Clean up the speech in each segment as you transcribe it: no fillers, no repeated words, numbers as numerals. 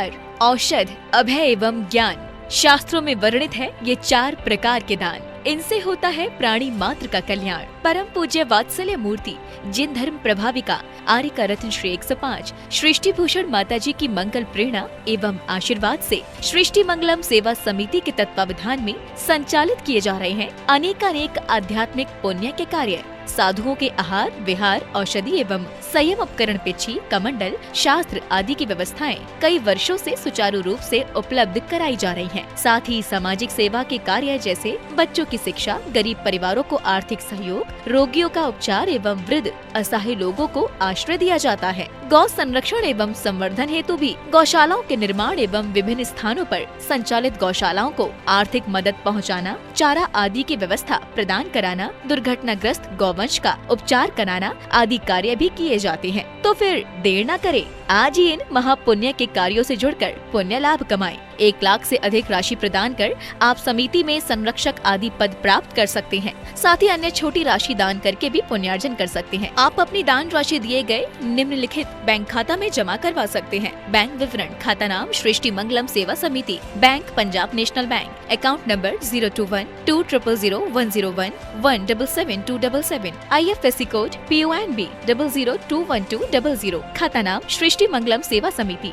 उपहार, औषध, अभय एवं ज्ञान। शास्त्रों में वर्णित है ये 4 प्रकार के दान। इनसे होता है प्राणी मात्र का कल्याण। परम पूज्य वात्सल्य मूर्ति जिन धर्म प्रभाविका आर्य का रत्न श्री 105 सृष्टि भूषण माता जी की मंगल प्रेरणा एवं आशीर्वाद से सृष्टि मंगलम सेवा समिति के तत्वावधान में संचालित किए जा रहे हैं अनेक आध्यात्मिक पुण्य के कार्य। साधुओं के आहार, विहार, औषधि एवं संयम उपकरण, पिछी, कमंडल, शास्त्र आदि की व्यवस्थाएं कई वर्षों से सुचारू रूप से उपलब्ध कराई जा रही हैं। साथ ही सामाजिक सेवा के कार्य जैसे बच्चों की शिक्षा, गरीब परिवारों को आर्थिक सहयोग, रोगियों का उपचार एवं वृद्ध असहाय लोगों को आश्रय दिया जाता है। गौ संरक्षण एवं संवर्धन हेतु भी गौशालाओं के निर्माण एवं विभिन्न स्थानों पर संचालित गौशालाओं को आर्थिक मदद पहुंचाना, चारा आदि की व्यवस्था प्रदान कराना, दुर्घटनाग्रस्त गौवंश का उपचार कराना आदि कार्य भी किए जाते हैं। तो फिर देर न करें, आज ही इन महापुण्य के कार्यों से जुड़कर पुण्य लाभ कमाएं। 1 लाख से अधिक राशि प्रदान कर आप समिति में संरक्षक आदि पद प्राप्त कर सकते हैं। साथ ही अन्य छोटी राशि दान करके भी पुण्यार्जन कर सकते हैं। आप अपनी दान राशि दिए गए निम्नलिखित बैंक खाता में जमा करवा सकते हैं। बैंक विवरण: खाता नाम Srishti Mangalam Seva Samiti, bank Punjab national bank, account number 021200101777277, IFSC code PONB 0021200, खाता नाम Srishti Mangalam Seva Samiti,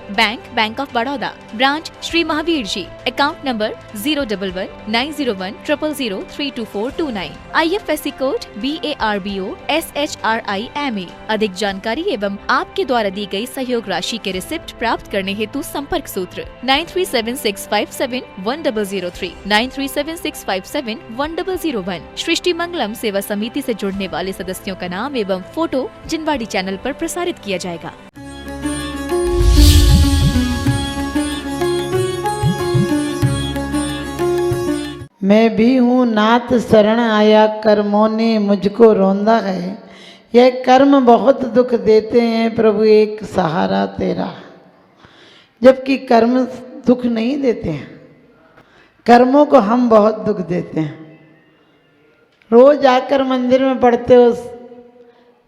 bank of Baroda, branch Shri Mahavir ji, account number 011901000032429, IFSC code BARBO SHRIMA। अधिक जानकारी एवं आपके द्वारा दी गई सहयोग राशि के रिसिप्ट प्राप्त करने हेतु संपर्क सूत्र 9376571003, 9376571001। सृष्टि मंगलम सेवा समिति से जुड़ने वाले सदस्यों का नाम एवं फोटो जिनवाड़ी चैनल पर प्रसारित किया जाएगा। मैं भी हूँ नाथ शरण आया, कर्मों ने मुझको रोंदा है। यह कर्म बहुत दुख देते हैं, प्रभु एक सहारा तेरा। जबकि कर्म दुख नहीं देते हैं, कर्मों को हम बहुत दुख देते हैं। रोज आकर मंदिर में पढ़ते हो,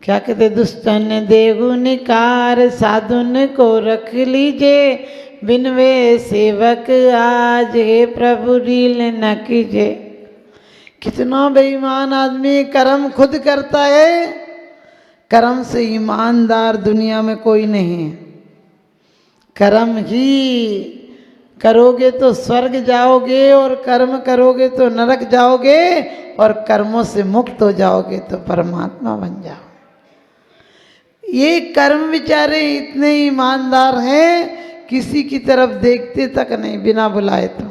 क्या कहते, दुष्टन देहु निकार, साधुन को रख लीजिए, बिनवे सेवक आज, हे प्रभु रील न कीजिए। कितना बेईमान आदमी कर्म खुद करता है। कर्म से ईमानदार दुनिया में कोई नहीं है। कर्म ही करोगे तो स्वर्ग जाओगे, और कर्म करोगे तो नरक जाओगे, और कर्मों से मुक्त हो जाओगे तो परमात्मा बन जाओ। ये कर्म बेचारे इतने ईमानदार हैं, किसी की तरफ देखते तक नहीं, बिना बुलाए तो,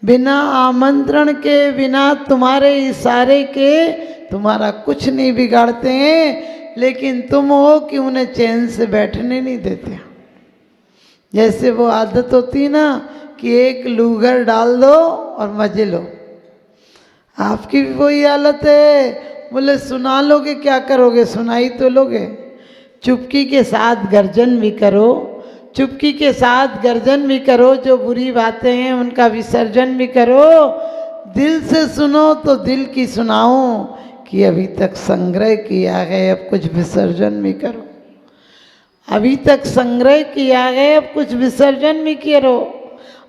बिना आमंत्रण के, बिना तुम्हारे इशारे के तुम्हारा कुछ नहीं बिगाड़ते हैं। लेकिन तुम हो कि उन्हें चैन से बैठने नहीं देते। जैसे वो आदत होती ना कि एक लूगर डाल दो और मजे लो, आपकी भी वही हालत है। बोले सुना लोगे, क्या करोगे, सुनाई तो लोगे। चुपकी के साथ गर्जन भी करो, चुपकी के साथ गर्जन भी करो। जो बुरी बातें हैं उनका विसर्जन भी करो। दिल से सुनो तो दिल की सुनाओ कि अभी तक संग्रह किया है, अब कुछ विसर्जन भी करो। अभी तक संग्रह किया है, अब कुछ विसर्जन भी करो।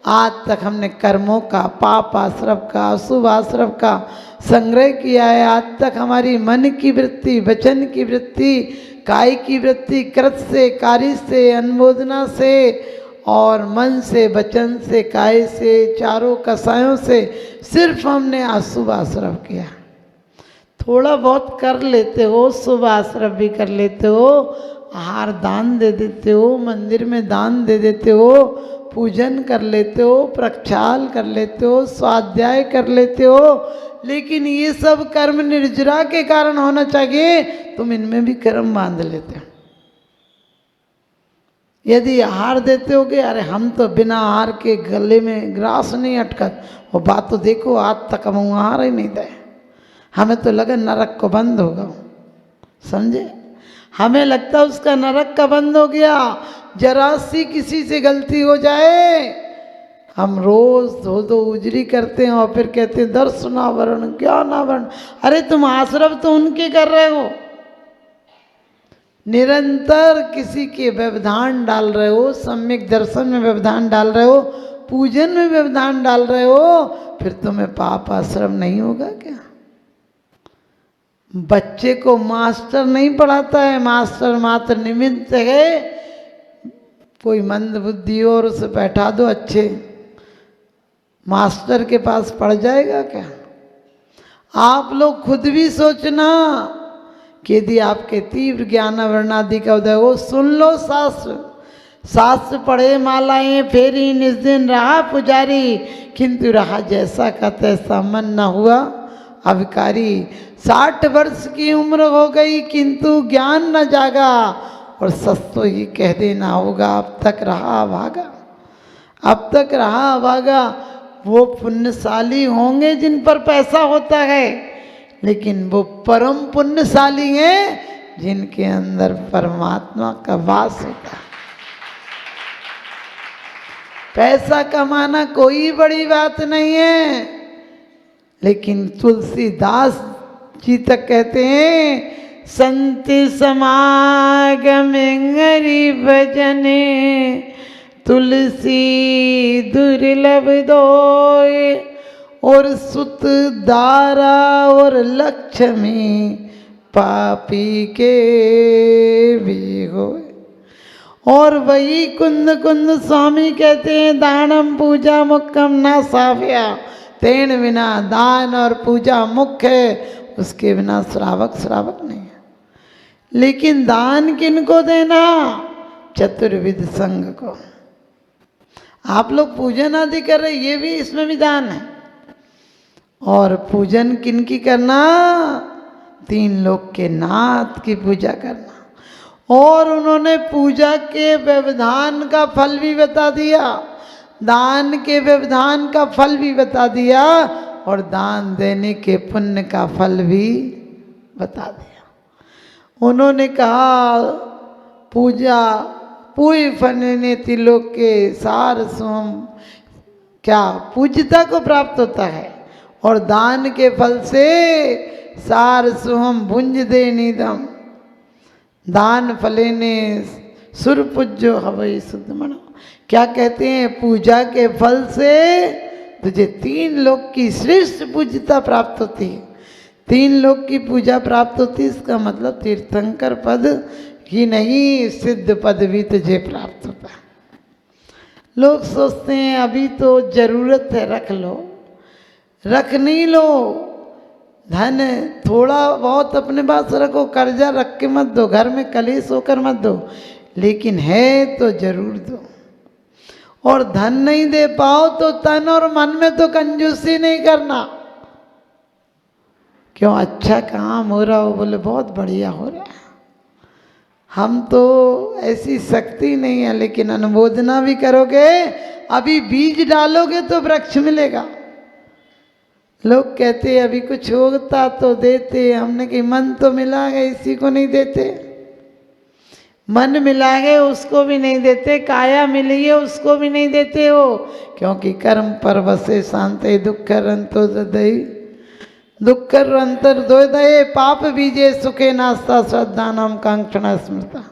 आज तक हमने कर्मों का, पाप आश्रव का, अशुभ आश्रव का संग्रह किया है। आज तक हमारी मन की वृत्ति, वचन की वृत्ति, काय की वृत्ति, कृत से, कार्य से, अनुमोदना से, और मन से, वचन से, काय से, चारों कसायों से सिर्फ हमने अशुभ आश्रव किया। थोड़ा बहुत कर लेते हो, शुभ आश्रव भी कर लेते हो, आहार दान दे देते हो, मंदिर में दान दे देते हो, पूजन कर लेते हो, प्रक्षाल कर लेते हो, स्वाध्याय कर लेते हो। लेकिन ये सब कर्म निर्जरा के कारण होना चाहिए, तुम इनमें भी कर्म बांध लेते हो। यदि आहार देते हो कि अरे हम तो बिना आहार के गले में ग्रास नहीं अटकत, वो बात तो देखो, आज तक हम आहार ही नहीं दे, हमें तो लगा नरक को बंद होगा। समझे, हमें लगता उसका नरक का बंद हो गया। जरा सी किसी से गलती हो जाए, हम रोज धो दो उजरी करते हैं और फिर कहते हैं दर्शनावरण ज्ञानावरण। अरे तुम आश्रव तो उनके कर रहे हो, निरंतर किसी के व्यवधान डाल रहे हो, सम्यक दर्शन में व्यवधान डाल रहे हो, पूजन में व्यवधान डाल रहे हो, फिर तुम्हें पाप आश्रम नहीं होगा क्या? बच्चे को मास्टर नहीं पढ़ाता है, मास्टर मात्र निमित्त है। कोई मंद बुद्धि हो और उसे बैठा दो अच्छे मास्टर के पास पढ़ जाएगा क्या? आप लोग खुद भी सोचना कि यदि आपके तीव्र ज्ञान वर्णादि का उदय हो, सुन लो शास्त्र, शास्त्र पढ़े मालाएं फेरी निज दिन रहा पुजारी, किंतु रहा जैसा का तैसा मन न हुआ अविकारी। 60 वर्ष की उम्र हो गई किंतु ज्ञान न जागा, और सच तो ही कह देना होगा अब तक रहा अभागा, अब तक रहा अभागा। वो पुण्यशाली होंगे जिन पर पैसा होता है, लेकिन वो परम पुण्यशाली हैं जिनके अंदर परमात्मा का वास होता है। पैसा कमाना कोई बड़ी बात नहीं है, लेकिन तुलसीदास जी तक कहते हैं, संत समागम हरि भजने, तुलसी दुर्लभ दोय, और सुत दारा और लक्ष्मी पापी के भी होय। और वही कुंद कुंद स्वामी कहते हैं, दानम पूजा मुक्कम ना साव्या, तेन बिना दान और पूजा मुख्य है, उसके बिना श्रावक श्रावक नहीं है। लेकिन दान किनको देना? चतुर्विध संघ को। आप लोग पूजन आदि कर रहे, ये भी इसमें भी दान है। और पूजन किनकी करना? 3 लोक के नाथ की पूजा करना। और उन्होंने पूजा के व्यवधान का फल भी बता दिया, दान के व्यवधान का फल भी बता दिया, और दान देने के पुण्य का फल भी बता दिया। उन्होंने कहा पूजा पूय फनने तिलोक के सार सोम, क्या पूज्यता को प्राप्त होता है, और दान के फल से सार सुहम भुंज दे निदम, दान फलेने सुर पूज्यो हवई शुद्ध मनो। क्या कहते हैं? पूजा के फल से तुझे 3 लोक की श्रेष्ठ पूज्यता प्राप्त होती है। 3 लोक की पूजा प्राप्त होती है, इसका मतलब तीर्थंकर पद ही नहीं, सिद्ध पद भी तुझे प्राप्त होता है। लोग सोचते हैं अभी तो जरूरत है, रख लो, रख नहीं लो, धन थोड़ा बहुत अपने पास रखो, कर्जा रख के मत दो, घर में कलेश होकर मत दो, लेकिन है तो जरूर दो। और धन नहीं दे पाओ तो तन और मन में तो कंजूसी नहीं करना। क्यों? अच्छा काम हो रहा हो, बोले बहुत बढ़िया हो रहा है, हम तो ऐसी शक्ति नहीं है, लेकिन अनुमोदना भी करोगे, अभी बीज डालोगे तो वृक्ष मिलेगा। लोग कहते अभी कुछ होता तो देते, हमने कहा मन तो मिला है, इसी को नहीं देते। मन मिला है उसको भी नहीं देते, काया मिली है उसको भी नहीं देते हो, क्योंकि कर्म परवसे शांति दुख रंतो दई, दुख अंतर दोदये पाप बीजे सुखे नास्ता श्रद्धा नाम कांक्षणा स्मृता।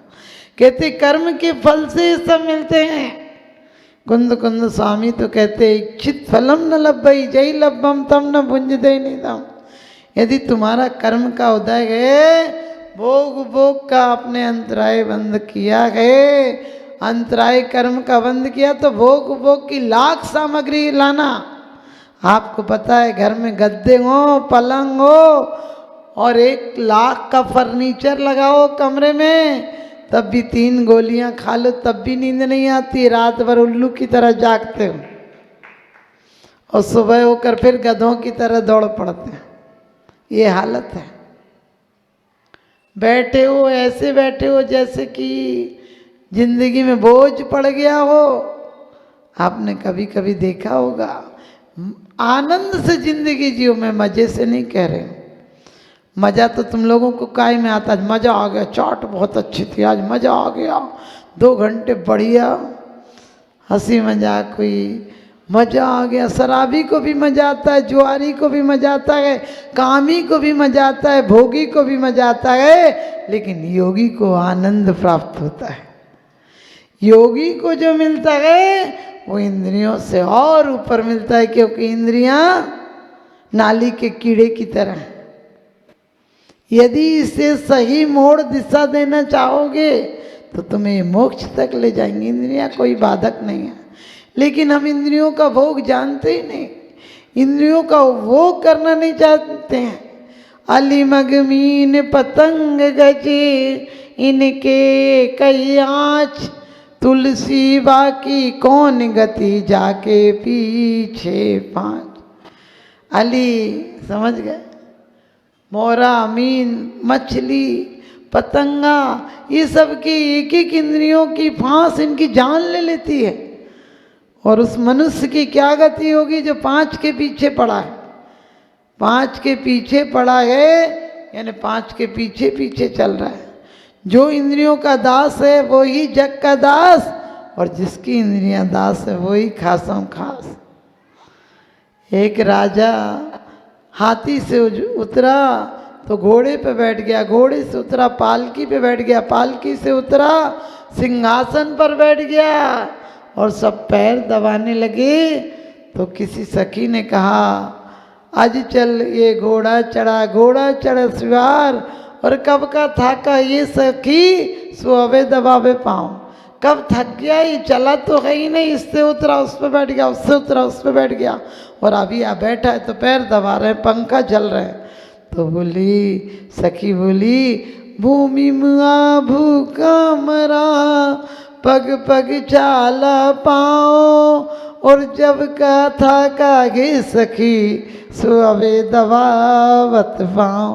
कहते कर्म के फल से ये सब मिलते हैं। कुंद कुंद स्वामी तो कहते इच्छित फलम न लभई जय लभम तम न भुंज दे निदम। यदि तुम्हारा कर्म का उदय है, भोग भोग का अपने अंतराय बंद किया है, अंतराय कर्म का बंद किया, तो भोग भोग की लाख सामग्री लाना। आपको पता है घर में गद्दे हो, पलंग हो, और 1 लाख का फर्नीचर लगाओ कमरे में, तब भी 3 गोलियां खा लो तब भी नींद नहीं आती, रात भर उल्लू की तरह जागते हो, और सुबह होकर फिर गधों की तरह दौड़ पड़ते हैं। ये हालत है। बैठे हो ऐसे बैठे हो जैसे कि जिंदगी में बोझ पड़ गया हो। आपने कभी कभी देखा होगा, आनंद से जिंदगी जियो, मैं मजे से नहीं कह रहे हूँ। मज़ा तो तुम लोगों को काय में आता है, मज़ा आ गया, चाट बहुत अच्छी थी आज, मज़ा आ गया, 2 घंटे बढ़िया हंसी मजाक हुई, मजा आ गया। शराबी को भी मजा आता है, जुआरी को भी मजा आता है, कामी को भी मजा आता है, भोगी को भी मजा आता है, लेकिन योगी को आनंद प्राप्त होता है। योगी को जो मिलता है वो इंद्रियों से और ऊपर मिलता है, क्योंकि इंद्रियां नाली के कीड़े की तरह हैं। यदि इसे सही मोड़ दिशा देना चाहोगे तो तुम्हें मोक्ष तक ले जाएंगे। इंद्रियां कोई बाधक नहीं है, लेकिन हम इंद्रियों का भोग जानते ही नहीं, इंद्रियों का भोग करना नहीं चाहते हैं। अलिमगमीन पतंग गजे इनके कई आँच, तुलसी बाकी कौन गति जाके पीछे पाँच। अली समझ गए? मोरा, मीन, मछली, पतंगा, ये सब की एक एक इंद्रियों की फांस इनकी जान ले लेती है। और उस मनुष्य की क्या गति होगी जो 5 के पीछे पड़ा है? 5 के पीछे पड़ा है यानी 5 के पीछे पीछे चल रहा है। जो इंद्रियों का दास है वो ही जग का दास, और जिसकी इंद्रियां दास है वही खासम खास। एक राजा हाथी से उतरा तो घोड़े पे बैठ गया, घोड़े से उतरा पालकी पे बैठ गया, पालकी से उतरा सिंहासन पर बैठ गया, और सब पैर दबाने लगे। तो किसी सखी ने कहा, आज चल ये घोड़ा चढ़ा सवार, और कब का थाका ये सखी सुहावे दबावे पाँव। कब थक गया, ये चला तो है ही नहीं, इससे उतरा उस पर बैठ गया, उससे उतरा उस पर बैठ गया, और अभी आ बैठा है तो पैर दबा रहे हैं, पंखा चल रहे हैं। तो बोली सखी, बोली भूमि मुआ भूखा मरा, पग पग चाला पाओ, और जब का था कागे सखी सुअवे दबावत पाओ।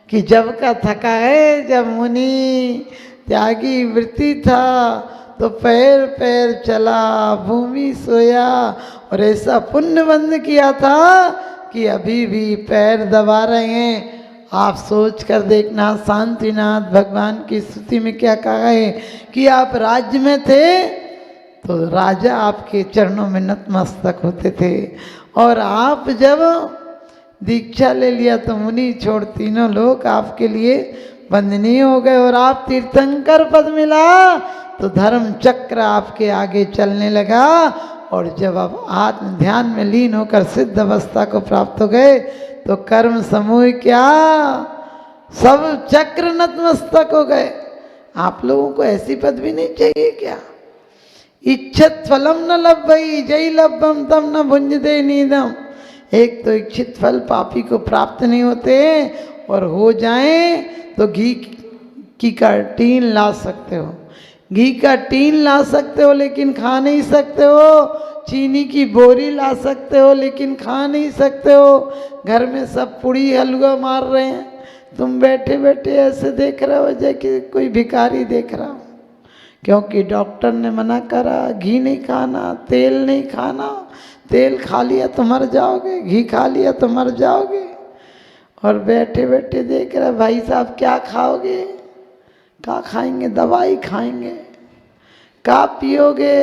कि जब का थका है, जब मुनि त्यागी वृत्ति था तो पैर पैर चला, भूमि सोया, और ऐसा पुण्य बंद किया था कि अभी भी पैर दबा रहे हैं। आप सोच कर देखना, शांतिनाथ भगवान की स्तुति में क्या कहा है कि आप राज्य में थे तो राजा आपके चरणों में नतमस्तक होते थे, और आप जब दीक्षा ले लिया तो मुनि छोड़ तीनों लोग आपके लिए वंदनीय हो गए, और आप तीर्थंकर पद मिला तो धर्म चक्र आपके आगे चलने लगा। और जब आप आत्म ध्यान में लीन होकर सिद्ध अवस्था को प्राप्त हो गए तो कर्म समूह क्या सब चक्र नतमस्तक हो गए। आप लोगों को ऐसी पदवी नहीं चाहिए क्या? इच्छित फलम न लभ्यई जय लभ्यम तम न भुंजते नीदम। एक तो इच्छित फल पापी को प्राप्त नहीं होते, और हो जाए तो घी की का टीन ला सकते हो, घी का टीन ला सकते हो लेकिन खा नहीं सकते हो, चीनी की बोरी ला सकते हो लेकिन खा नहीं सकते हो। घर में सब पूड़ी हलवा मार रहे हैं, तुम बैठे बैठे ऐसे देख रहे हो जैसे कोई भिखारी देख रहा हो, क्योंकि डॉक्टर ने मना करा घी नहीं खाना, तेल नहीं खाना, तेल खा लिया तो मर जाओगे, घी खा लिया तो मर जाओगे। और बैठे बैठे देख रहे भाई साहब क्या खाओगे, क्या खाएंगे, दवाई खाएंगे, क्या पियोगे,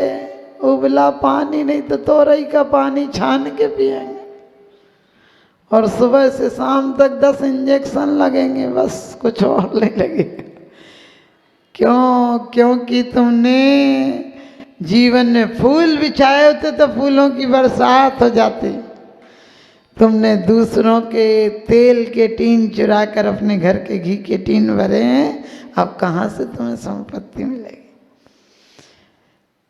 उबला पानी नहीं तो तोरई का पानी छान के पिएंगे, और सुबह से शाम तक 10 इंजेक्शन लगेंगे, बस कुछ और नहीं लगेगा। क्यों? क्योंकि तुमने जीवन में फूल बिछाए होते तो फूलों की बरसात हो जाती। तुमने दूसरों के तेल के टीन चुरा कर अपने घर के घी के टीन भरे हैं, अब कहाँ से तुम्हें संपत्ति मिलेगी?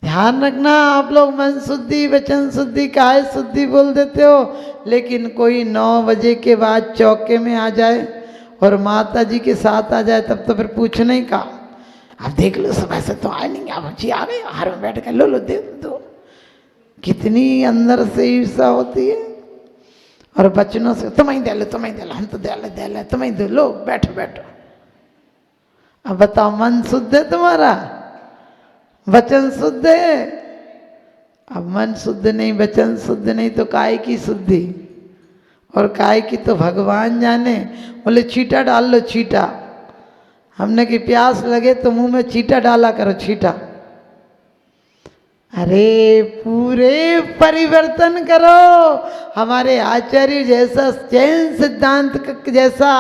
ध्यान रखना, आप लोग मन शुद्धि वचन शुद्धि काया शुद्धि बोल देते हो, लेकिन कोई 9 बजे के बाद चौके में आ जाए और माता जी के साथ आ जाए तब तो फिर पूछना ही का। आप देख लो सुबह से तो आए नहीं, आप जी आ गए, हार में बैठ कर लो दे दो। कितनी अंदर से ईर्षा होती है। और बचनों से तुम्हें दे लो, हम तो दे ले, तुम्हें दे लो, बैठो बैठो। अब बताओ, मन शुद्ध है तुम्हारा? वचन शुद्ध है? अब मन शुद्ध नहीं, वचन शुद्ध नहीं तो काय की शुद्धि? और काय की तो भगवान जाने। बोले छींटा डाल लो, छींटा। हमने कि प्यास लगे तो मुंह में छींटा डाला करो, छींटा। अरे पूरे परिवर्तन करो। हमारे आचार्य जैसा जैन सिद्धांत जैसा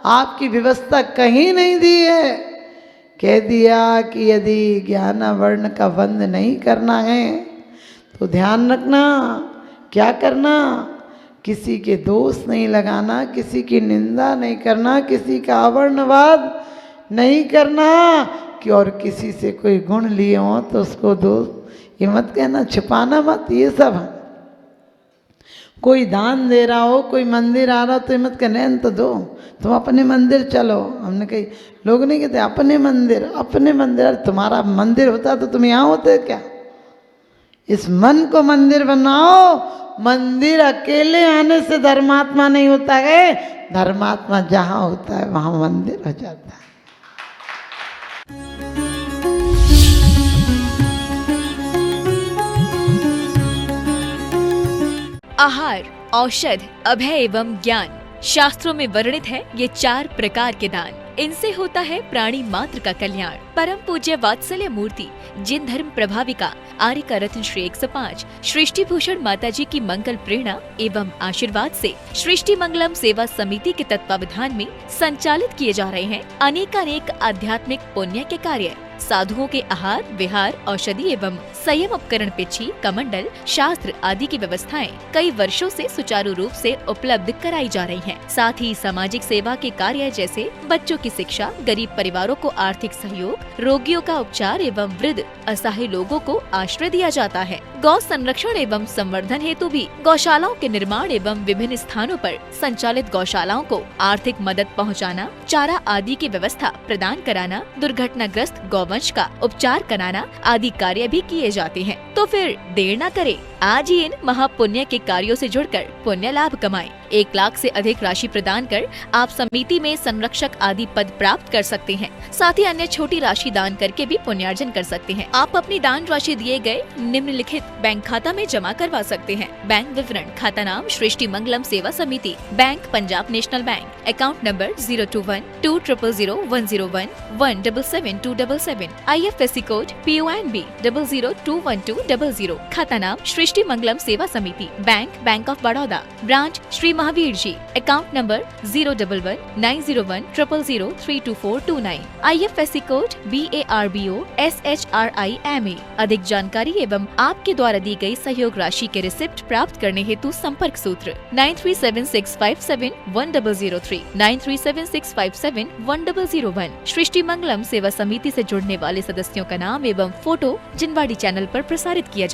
आपकी व्यवस्था कहीं नहीं दी है। कह दिया कि यदि ज्ञान वर्ण का बंद नहीं करना है तो ध्यान रखना क्या करना, किसी के दोष नहीं लगाना, किसी की निंदा नहीं करना, किसी का अवर्णवाद नहीं करना कि और किसी से कोई गुण लिए हो तो उसको दोष ये मत कहना, छिपाना मत, ये सब है। कोई दान दे रहा हो, कोई मंदिर आ रहा हो तो ये मत कहना तो दो, तुम अपने मंदिर चलो। हमने कही लोग नहीं कहते अपने मंदिर, अपने मंदिर। अरे तुम्हारा मंदिर होता तो तुम यहाँ होते क्या? इस मन को मंदिर बनाओ। मंदिर अकेले आने से धर्मात्मा नहीं होता है, धर्मात्मा जहाँ होता है वहाँ मंदिर हो जाता है। आहार, औषध, अभय एवं ज्ञान। शास्त्रों में वर्णित है ये 4 प्रकार के दान। इनसे होता है प्राणी मात्र का कल्याण। परम पूज्य वात्सल्य मूर्ति जिन धर्म प्रभाविका आर्य का रत्न श्री 105 सृष्टि भूषण माता जी की मंगल प्रेरणा एवं आशीर्वाद से सृष्टि मंगलम सेवा समिति के तत्वावधान में संचालित किए जा रहे हैं अनेकानेक आध्यात्मिक पुण्य के कार्य। साधुओं के आहार, विहार, औषधि एवं संयम उपकरण, पिछी, कमंडल, शास्त्र आदि की व्यवस्थाएं कई वर्षों से सुचारू रूप से उपलब्ध कराई जा रही हैं। साथ ही सामाजिक सेवा के कार्य जैसे बच्चों की शिक्षा, गरीब परिवारों को आर्थिक सहयोग, रोगियों का उपचार एवं वृद्ध असहाय लोगों को आश्रय दिया जाता है। गौ संरक्षण एवं संवर्धन हेतु भी गौशालाओं के निर्माण एवं विभिन्न स्थानों पर संचालित गौशालाओं को आर्थिक मदद पहुंचाना, चारा आदि की व्यवस्था प्रदान कराना, दुर्घटनाग्रस्त गौवंश का उपचार कराना आदि कार्य भी किए जाते हैं। तो फिर देर न करें, आज ही इन महापुण्य के कार्यों से जुड़कर पुण्य लाभ कमाएं। 1 लाख से अधिक राशि प्रदान कर आप समिति में संरक्षक आदि पद प्राप्त कर सकते हैं। साथ ही अन्य छोटी राशि दान करके भी पुण्यार्जन कर सकते हैं। आप अपनी दान राशि दिए गए निम्नलिखित बैंक खाता में जमा करवा सकते हैं। बैंक विवरण: खाता नाम Srishti Mangalam Seva Samiti, bank Punjab national bank, account number 021-2001-177-277, IFSC code PONB 0021200, खाता नाम Srishti Mangalam Seva Samiti, bank of Baroda, branch Shri Mahavir ji, account number 011-901-000-32429, IFSC code BARBO SHRIMA। अधिक जानकारी एवं आपके द्वारा दी गई सहयोग राशि के रिसिप्ट प्राप्त करने हेतु संपर्क सूत्र 9376571003, 9376571001। सृष्टि मंगलम सेवा समिति से जुड़ने वाले सदस्यों का नाम एवं फोटो जिनवाड़ी चैनल पर प्रसारित किया